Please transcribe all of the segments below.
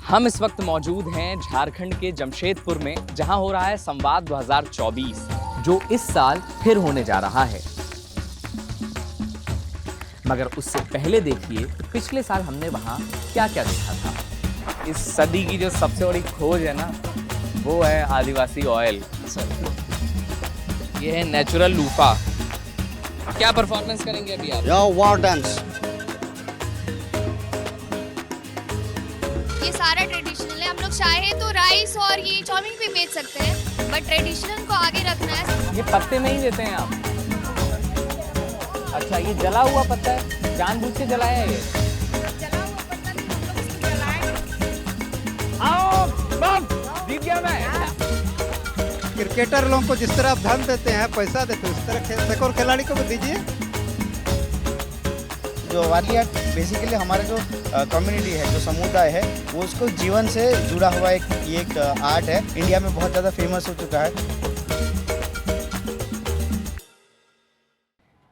हम इस वक्त मौजूद हैं झारखंड के जमशेदपुर में, जहां हो रहा है संवाद 2024, जो इस साल फिर होने जा रहा है। मगर उससे पहले देखिए कि पिछले साल हमने वहां क्या क्या देखा था। इस सदी की जो सबसे बड़ी खोज है ना, वो है आदिवासी ऑयल। ये है नेचुरल लूफा। क्या परफॉर्मेंस करेंगे अभी आप? War dance. ये सारा ट्रेडिशनल है। हम लोग चाहे तो राइस और ये चाउमीन भी बेच सकते हैं, बट ट्रेडिशनल को आगे रखना है। ये पत्ते में ही देते हैं आप? अच्छा, ये जला हुआ पत्ता है, जानबूझ के जलाया है ये? जला हुआ पत्ता नहीं, हम लोग इसको जलाएंगे। आओ बम, जीत गया मैं। क्रिकेटर लोगों को जिस तरह आप धन देते हैं, पैसा देते हैं, उस तरह एक और खिलाड़ी को भी दीजिए। जो वारली आर्ट बेसिकली हमारे जो कम्युनिटी है, जो समुदाय है, वो उसको जीवन से जुड़ा हुआ एक आर्ट है। इंडिया में बहुत ज़्यादा फेमस हो चुका है।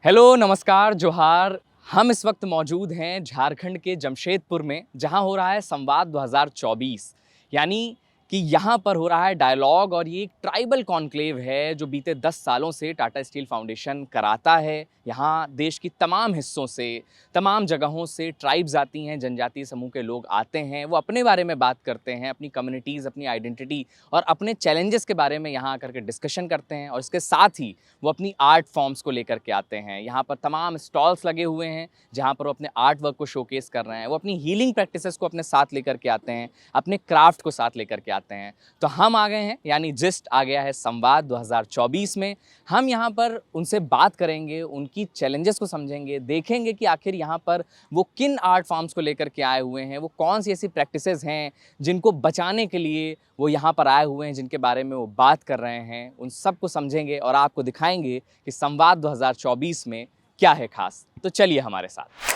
हेलो, नमस्कार, जोहार। हम इस वक्त मौजूद हैं झारखंड के जमशेदपुर में, जहां हो रहा है संवाद 2024। यानी कि यहाँ पर हो रहा है डायलॉग, और ये एक ट्राइबल कॉन्क्लेव है जो बीते 10 सालों से टाटा स्टील फाउंडेशन कराता है। यहाँ देश की तमाम हिस्सों से, तमाम जगहों से ट्राइब्स आती हैं, जनजातीय समूह के लोग आते हैं। वो अपने बारे में बात करते हैं, अपनी कम्युनिटीज़, अपनी आइडेंटिटी और अपने चैलेंजेस के बारे में यहाँ आकर के डिस्कशन करते हैं। और इसके साथ ही वो अपनी आर्ट फॉर्म्स को लेकर के आते हैं। यहाँ पर तमाम स्टॉल्स लगे हुए हैं जहाँ पर वो अपने आर्ट वर्क को शोकेस कर रहे हैं। वो अपनी हीलिंग प्रैक्टिसेस को अपने साथ लेकर के आते हैं, अपने क्राफ्ट को साथ लेकर के आते हैं। तो हम आ गए हैं, यानी जिस्ट आ गया है संवाद 2024 में। हम यहाँ पर उनसे बात करेंगे, उनकी चैलेंजेस को समझेंगे, देखेंगे कि आखिर यहाँ पर वो किन आर्ट फॉर्म्स को लेकर के आए हुए हैं, वो कौन सी ऐसी प्रैक्टिसेस हैं जिनको बचाने के लिए वो यहाँ पर आए हुए हैं, जिनके बारे में वो बात कर रहे हैं। उन सब को समझेंगे और आपको दिखाएंगे कि संवाद 2024 में क्या है खास। तो चलिए हमारे साथ।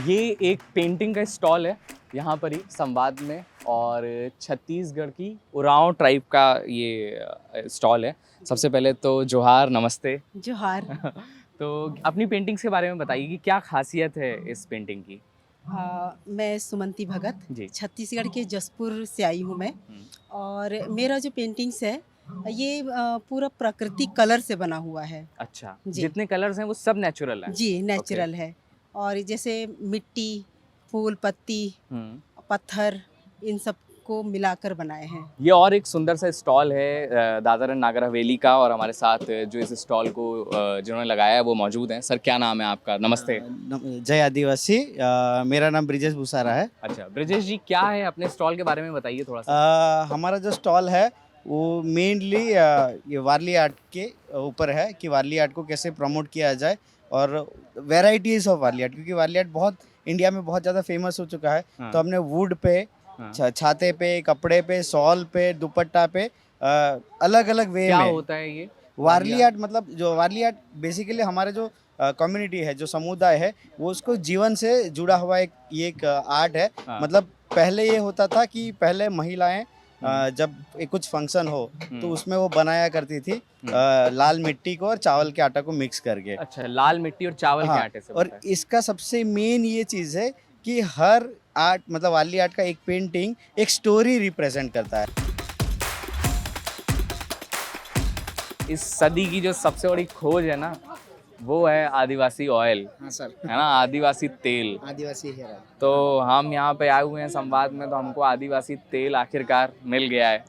ये एक पेंटिंग का स्टॉल है यहाँ पर ही संवाद में, और छत्तीसगढ़ की उरांव ट्राइब का ये स्टॉल है। सबसे पहले तो जोहार, नमस्ते। जोहार। तो अपनी पेंटिंग्स के बारे में बताइए कि क्या खासियत है इस पेंटिंग की? मैं सुमंती भगत जी। छत्तीसगढ़ के जसपुर से आई हूँ मैं। और मेरा जो पेंटिंग्स है ये पूरा प्राकृतिक कलर से बना हुआ है। अच्छा, जी। जितने कलर्स हैं वो सब नेचुरल हैं? जी, नेचुरल है। और जैसे मिट्टी, फूल, पत्ती, पत्थर, इन सब को मिलाकर बनाए हैं। ये और एक सुंदर सा स्टॉल है दादर एंड नागर हवेली का, और हमारे साथ जो इस स्टॉल को जिन्होंने लगाया है वो मौजूद हैं। सर, क्या नाम है आपका? नमस्ते। जय आदिवासी। मेरा नाम ब्रिजेश भूसारा है। अच्छा ब्रिजेश जी, क्या है अपने स्टॉल के बारे में बताइए थोड़ा सा। हमारा जो स्टॉल है वो मेनली ये वारली आर्ट के ऊपर है कि वारली आर्ट को कैसे प्रमोट किया जाए, और वेराइटीज ऑफ वारली आर्ट, क्योंकि वारली आर्ट बहुत इंडिया में बहुत ज़्यादा फेमस हो चुका है। हाँ। तो हमने वुड पे, छाते पे, कपड़े पे, सॉल पे, दुपट्टा पे अलग अलग वे में। क्या होता है ये वारली आर्ट? मतलब जो वारली आर्ट बेसिकली हमारे जो कम्युनिटी है, जो समुदाय है, वो उसको जीवन से जुड़ा हुआ एक आर्ट है। हाँ। मतलब पहले ये होता था कि पहले महिलाएं जब एक कुछ फंक्शन हो तो उसमें वो बनाया करती थी लाल मिट्टी को और चावल के आटा को मिक्स करके। अच्छा, लाल मिट्टी और चावल के आटे से और इसका सबसे मेन ये चीज़ है कि हर आर्ट, मतलब वारली आर्ट का एक पेंटिंग एक स्टोरी रिप्रेजेंट करता है। इस सदी की जो सबसे बड़ी खोज है ना, वो है आदिवासी ऑयल। हाँ सर। है ना, आदिवासी तेल। आदिवासी हेयर ऑयल। तो हम यहाँ पे आए हुए हैं संवाद में, तो हमको आदिवासी तेल आखिरकार मिल गया है।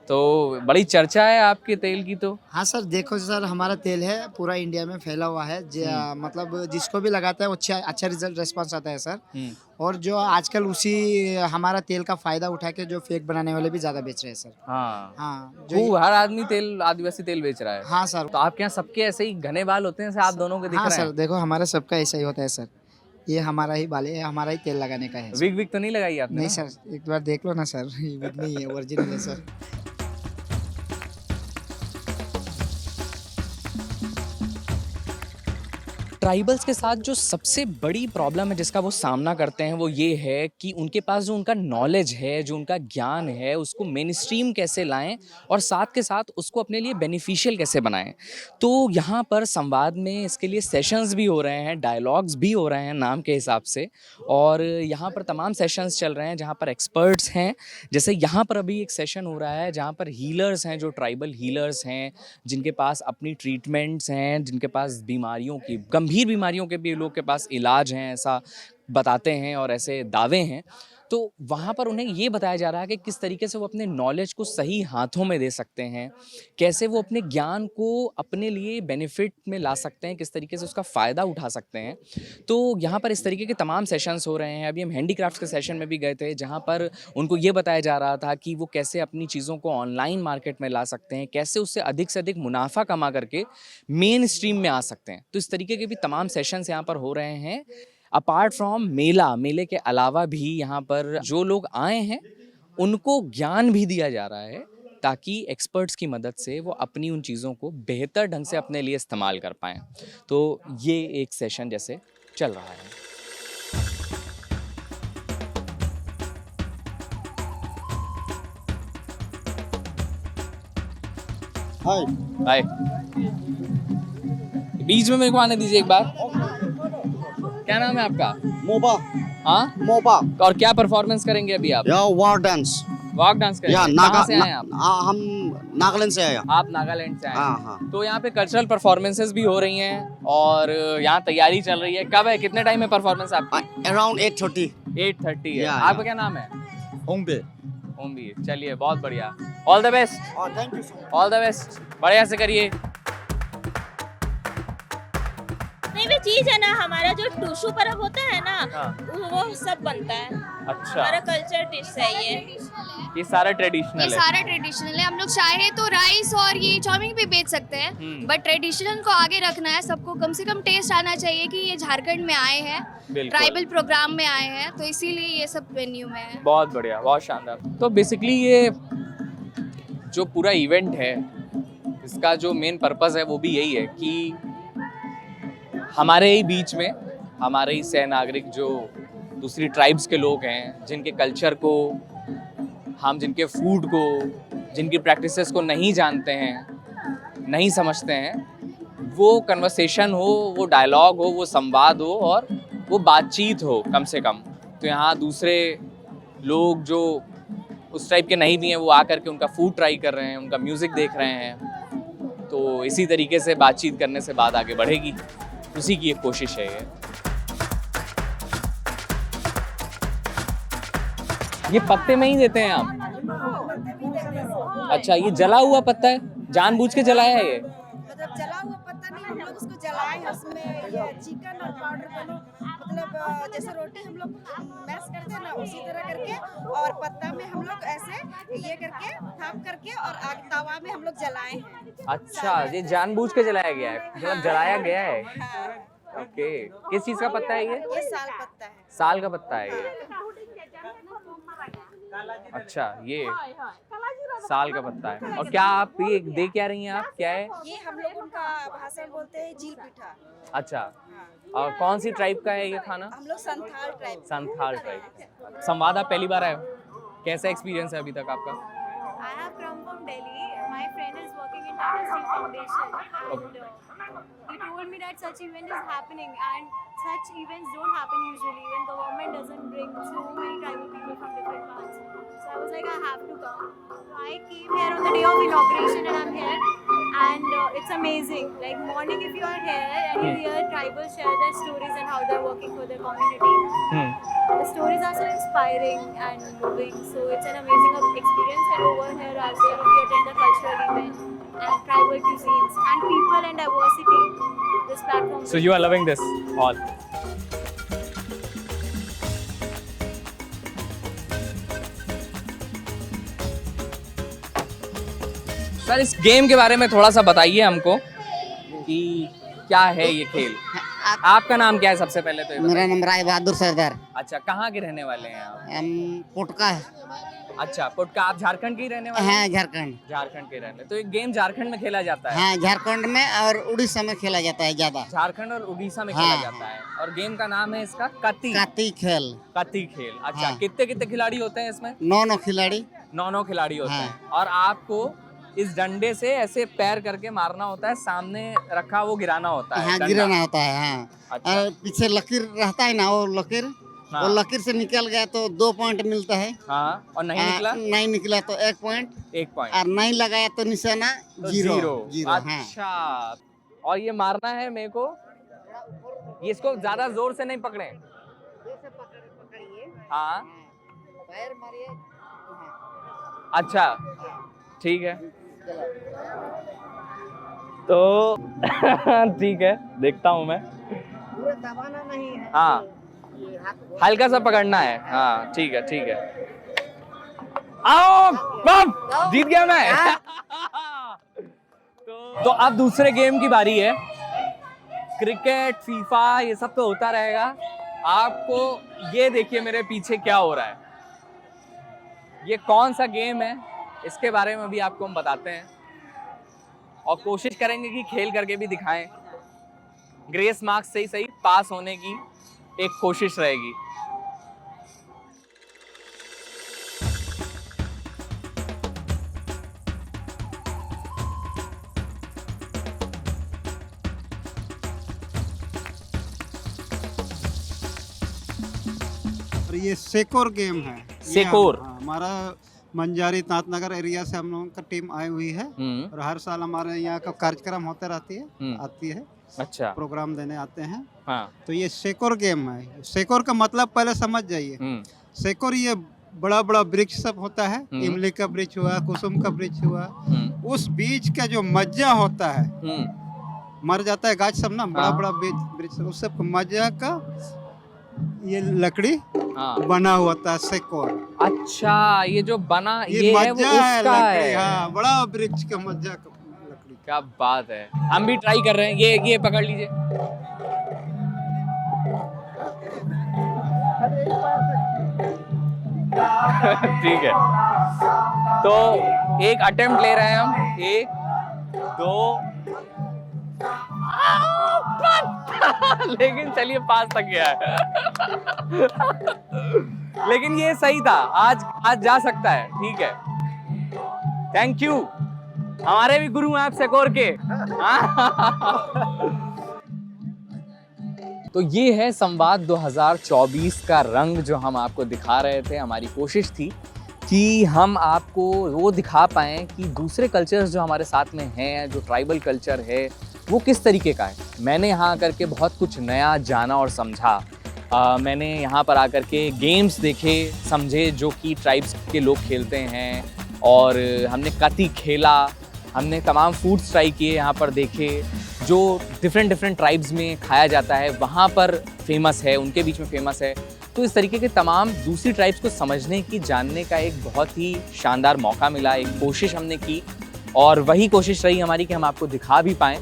तो बड़ी चर्चा है आपके तेल की। तो हाँ सर, देखो सर, हमारा तेल है पूरा इंडिया में फैला हुआ है। मतलब जिसको भी लगाता है वो अच्छा रिजल्ट रेस्पॉन्स आता है सर। और जो आजकल उसी हमारा तेल का फायदा उठा के जो फेक बनाने वाले भी ज्यादा बेच रहे हैं सर। हाँ, जो हर आदमी तेल, आदिवासी तेल बेच रहा है। हाँ सर। तो आपके यहाँ सबके ऐसे ही घने बाल होते हैं जैसे आप दोनों के दिख हाँ रहे हैं? सर, देखो हमारा सबका ऐसा ही होता है सर। ये हमारा ही बाल है, हमारा ही तेल लगाने का है। विग विग तो नहीं लगाई आपने? नहीं सर, एक बार देख लो ना सर, ये विग नहीं है, ओरिजिनल है सर। ट्राइबल्स के साथ जो सबसे बड़ी प्रॉब्लम है जिसका वो सामना करते हैं वो ये है कि उनके पास जो उनका नॉलेज है, जो उनका ज्ञान है, उसको मेन स्ट्रीम कैसे लाएं और साथ के साथ उसको अपने लिए बेनिफिशियल कैसे बनाएं। तो यहाँ पर संवाद में इसके लिए सेशंस भी हो रहे हैं, डायलॉग्स भी हो रहे हैं नाम के हिसाब से, और यहाँ पर तमाम सेशंस चल रहे हैं जहाँ पर एक्सपर्ट्स हैं। जैसे यहाँ पर अभी एक सेशन हो रहा है जहाँ पर हीलर्स हैं, जो ट्राइबल हीलर्स हैं, जिनके पास अपनी ट्रीटमेंट्स हैं, जिनके पास बीमारियों की, गंभीर बीमारियों के भी लोग के पास इलाज हैं, ऐसा बताते हैं और ऐसे दावे हैं। तो वहाँ पर उन्हें ये बताया जा रहा है कि किस तरीके से वो अपने नॉलेज को सही हाथों में दे सकते हैं, कैसे वो अपने ज्ञान को अपने लिए बेनिफिट में ला सकते हैं, किस तरीके से उसका फ़ायदा उठा सकते हैं। तो यहाँ पर इस तरीके के तमाम सेशंस हो रहे हैं। अभी हम हैंडीक्राफ्ट्स के सेशन में भी गए थे जहाँ पर उनको ये बताया जा रहा था कि वो कैसे अपनी चीज़ों को ऑनलाइन मार्केट में ला सकते हैं, कैसे उससे अधिक मुनाफा कमा करके मेन स्ट्रीम में आ सकते हैं। तो इस तरीके के भी तमाम सेशंस यहाँ पर हो रहे हैं। अपार्ट फ्रॉम मेले के अलावा भी यहाँ पर जो लोग आए हैं उनको ज्ञान भी दिया जा रहा है ताकि एक्सपर्ट्स की मदद से वो अपनी उन चीज़ों को बेहतर ढंग से अपने लिए इस्तेमाल कर पाएँ। तो ये एक सेशन जैसे चल रहा है। हाय, बीच में मेरे को आने दीजिए एक बार। क्या नाम है आपका? मोबा। हाँ, मोबा। और क्या परफॉर्मेंस करेंगे अभी आप? या वॉर डांस। वॉक डांस करेंगे। या कहाँ से आए आप? हम नागालैंड से आए। आप नागालैंड से आए हैं। हाँ। तो यहाँ पे कल्चरल परफॉर्मेंसेस भी हो रही हैं और यहाँ तैयारी चल रही है। कब है, कितने टाइम में परफॉर्मेंस आपकी? अराउंड 8:30। 8:30 है। या। आपका क्या नाम है? होंगे। चलिए, बहुत बढ़िया। All the best. Thank you so much. All the best, बढ़िया से करिए। नहीं, वो चीज है ना, हमारा जो टूसू पर्व होता है ना, हाँ। वो सब बनता है। अच्छा, हमारा कल्चर डिश है ये सारा ट्रेडिशनल ये है। सारा ट्रेडिशनल है। हम लोग चाहे तो राइस और ये चाउमीन भी बेच सकते हैं, बट ट्रेडिशनल को आगे रखना है। सबको कम से कम टेस्ट आना चाहिए कि ये झारखंड में आए हैं, ट्राइबल प्रोग्राम में आए हैं, तो इसीलिए ये सब वेन्यू में है। बहुत बढ़िया, बहुत शानदार। तो बेसिकली ये जो पूरा इवेंट है इसका जो मेन पर्पस है वो भी यही है कि हमारे ही बीच में हमारे ही सह नागरिक जो दूसरी ट्राइब्स के लोग हैं, जिनके कल्चर को हम, जिनके फूड को, जिनकी प्रैक्टिसेस को नहीं जानते हैं, नहीं समझते हैं, वो कन्वर्सेशन हो, वो डायलॉग हो, वो संवाद हो और वो बातचीत हो कम से कम। तो यहाँ दूसरे लोग जो उस टाइप के नहीं भी हैं वो आकर के उनका फूड ट्राई कर रहे हैं, उनका म्यूज़िक देख रहे हैं। तो इसी तरीके से बातचीत करने से बात आगे बढ़ेगी, उसी की एक कोशिश है ये पत्ते में ही देते हैं आप? अच्छा, ये जला हुआ पत्ता है, जानबूझ के जलाया है ये? मतलब जला हुआ पत्ता नहीं, हम लोग उसको जलाए हैं, उसमें ये चिकन और पाउडर को मतलब जैसे रोटी हम लोग मैश करते हैं ना, उसी तरह करके, और पत्ता में हम लोग ऐसे ये करके थाप करके और आग तवा में हम लोग जलाए हैं। अच्छा, ये जानबूझ के जलाया गया है, मतलब जलाया गया है। हाँ। ओके, किस चीज़ का पत्ता है ये? ये साल पत्ता है। साल का पत्ता है ये। अच्छा, ये साल का पत्ता है। और क्या आप ये दे क्या रही हैं आप, क्या है ये? हम लोग उनका भाषा में बोलते हैं जील पिठा। अच्छा, और कौन सी ट्राइब का है ये खाना? हम लोग संथाल ट्राइब। संथाल ट्राइब। संवाद आप पहली बार आए हो, कैसा एक्सपीरियंस है अभी तक आपका? I have come from Delhi. My friend is working in Tata Steel Foundation, and he told me that such event is happening, and such events don't happen usually when government doesn't bring so many tribal people from different parts. So I was like, I have to come. So I came here on the day of inauguration, and I'm here, and it's amazing. Like morning, if you are here and you hear tribal share their stories and how they're working for their community. The stories are so inspiring and moving, so it's an amazing experience. And over here as well, if you attend the cultural event and tribal cuisines and people and diversity, this platform. So you are loving this all? Sir, इस game के बारे में थोड़ा सा बताइए हमको कि क्या है ये खेल। आपका नाम क्या है सबसे पहले तो ये मेरा नाम राय बहादुर सरदार। अच्छा, कहाँ के रहने वाले हैं आप? हम पोटका है। अच्छा, पुटका आप झारखंड के ही रहने वाले हाँ हैं? झारखंड। झारखंड के रहने, तो एक गेम झारखंड में खेला जाता है। हाँ झारखंड में और उड़ीसा में खेला जाता है ज्यादा। झारखंड और उड़ीसा में हाँ, खेला जाता है और गेम का नाम है इसका कती। काती खेल। कती खेल। अच्छा, हाँ। कितने कितने खिलाड़ी होते हैं इसमें? 9 खिलाड़ी। 9 खिलाड़ी होते हाँ। हैं और आपको इस डंडे से ऐसे पैर करके मारना होता है, सामने रखा वो गिराना होता है। हाँ डंडा। गिराना होता है। हाँ अच्छा। और पीछे लकीर रहता है ना, वो लकीर, हाँ। वो लकीर से निकल गया तो 2 पॉइंट मिलता है। हाँ, और नहीं निकला नहीं निकला तो 1 पॉइंट, 1 पॉइंट, और नहीं लगाया तो निशाना तो 0। हाँ। अच्छा, और ये मारना है मेरे को, ये इसको ज्यादा जोर से नहीं पकड़े। हाँ, पैर मारिए। अच्छा, ठीक है, तो ठीक है, देखता हूँ मैं। पूरा दबाना नहीं है। हाँ, ये हाथ हल्का सा पकड़ना है। हाँ, ठीक है, ठीक है। आओ, बम, जीत गया मैं। तो अब दूसरे गेम की बारी है। क्रिकेट, फीफा, ये सब तो होता रहेगा। आपको ये देखिए मेरे पीछे क्या हो रहा है। ये कौन सा गेम है, इसके बारे में भी आपको हम बताते हैं और कोशिश करेंगे कि खेल करके भी दिखाएं। ग्रेस मार्क्स से ही सही पास होने की एक कोशिश रहेगी। और ये सेकोर गेम है। ये सेकोर। हमारा मंजारी तांतनगर एरिया से हम लोगों का टीम आई हुई है और हर साल हमारे यहाँ का कार्यक्रम होते रहती है, आती है, अच्छा, प्रोग्राम देने आते हैं। हाँ, तो ये सेकोर गेम है। सेकोर का मतलब पहले समझ जाइए। सेकोर ये बड़ा बड़ा वृक्ष सब होता है, इमली का वृक्ष हुआ, कुसुम का वृक्ष हुआ, उस बीज का जो मज्जा होता है, मर जाता है गाछ सब ना, बड़ा बड़ा वृक्ष, उस सब मज्जा का ये लकड़ी बना हुआ था सेकोर। अच्छा, ये जो बना ये ये है वो मज्जा है उसका लकड़ी। है। हाँ, बड़ा वृक्ष का मज्जा का लकड़ी। क्या बात है, हम भी ट्राई कर रहे हैं। ये पकड़ लीजिए। ठीक है, तो एक अटेम्प्ट ले रहे हैं हम। 1 2 लेकिन चलिए पास तक गया है। लेकिन ये सही था, आज जा सकता है। ठीक है, थैंक यू। हमारे भी गुरु हैं आप सेकोर के। तो ये है संवाद 2024 का रंग जो हम आपको दिखा रहे थे। हमारी कोशिश थी कि हम आपको वो दिखा पाएं कि दूसरे कल्चर्स जो हमारे साथ में हैं, जो ट्राइबल कल्चर है, वो किस तरीके का है। मैंने यहाँ आकर के बहुत कुछ नया जाना और समझा। मैंने यहाँ पर आकर के गेम्स देखे, समझे, जो कि ट्राइब्स के लोग खेलते हैं, और हमने कती खेला, हमने तमाम फूड्स ट्राई किए, यहाँ पर देखे जो डिफरेंट ट्राइब्स में खाया जाता है, वहाँ पर फेमस है, उनके बीच में फेमस है। तो इस तरीके के तमाम दूसरी ट्राइब्स को समझने की, जानने का एक बहुत ही शानदार मौका मिला, एक कोशिश हमने की, और वही कोशिश रही हमारी कि हम आपको दिखा भी पाएँ।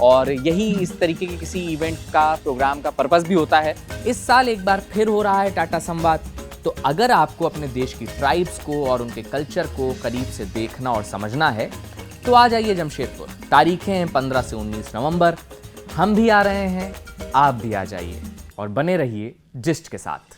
और यही इस तरीके के किसी इवेंट का, प्रोग्राम का पर्पस भी होता है। इस साल एक बार फिर हो रहा है टाटा संवाद। तो अगर आपको अपने देश की ट्राइब्स को और उनके कल्चर को करीब से देखना और समझना है तो आ जाइए जमशेदपुर। तारीखें हैं 15 से 19 नवंबर। हम भी आ रहे हैं, आप भी आ जाइए और बने रहिए जिस्ट के साथ।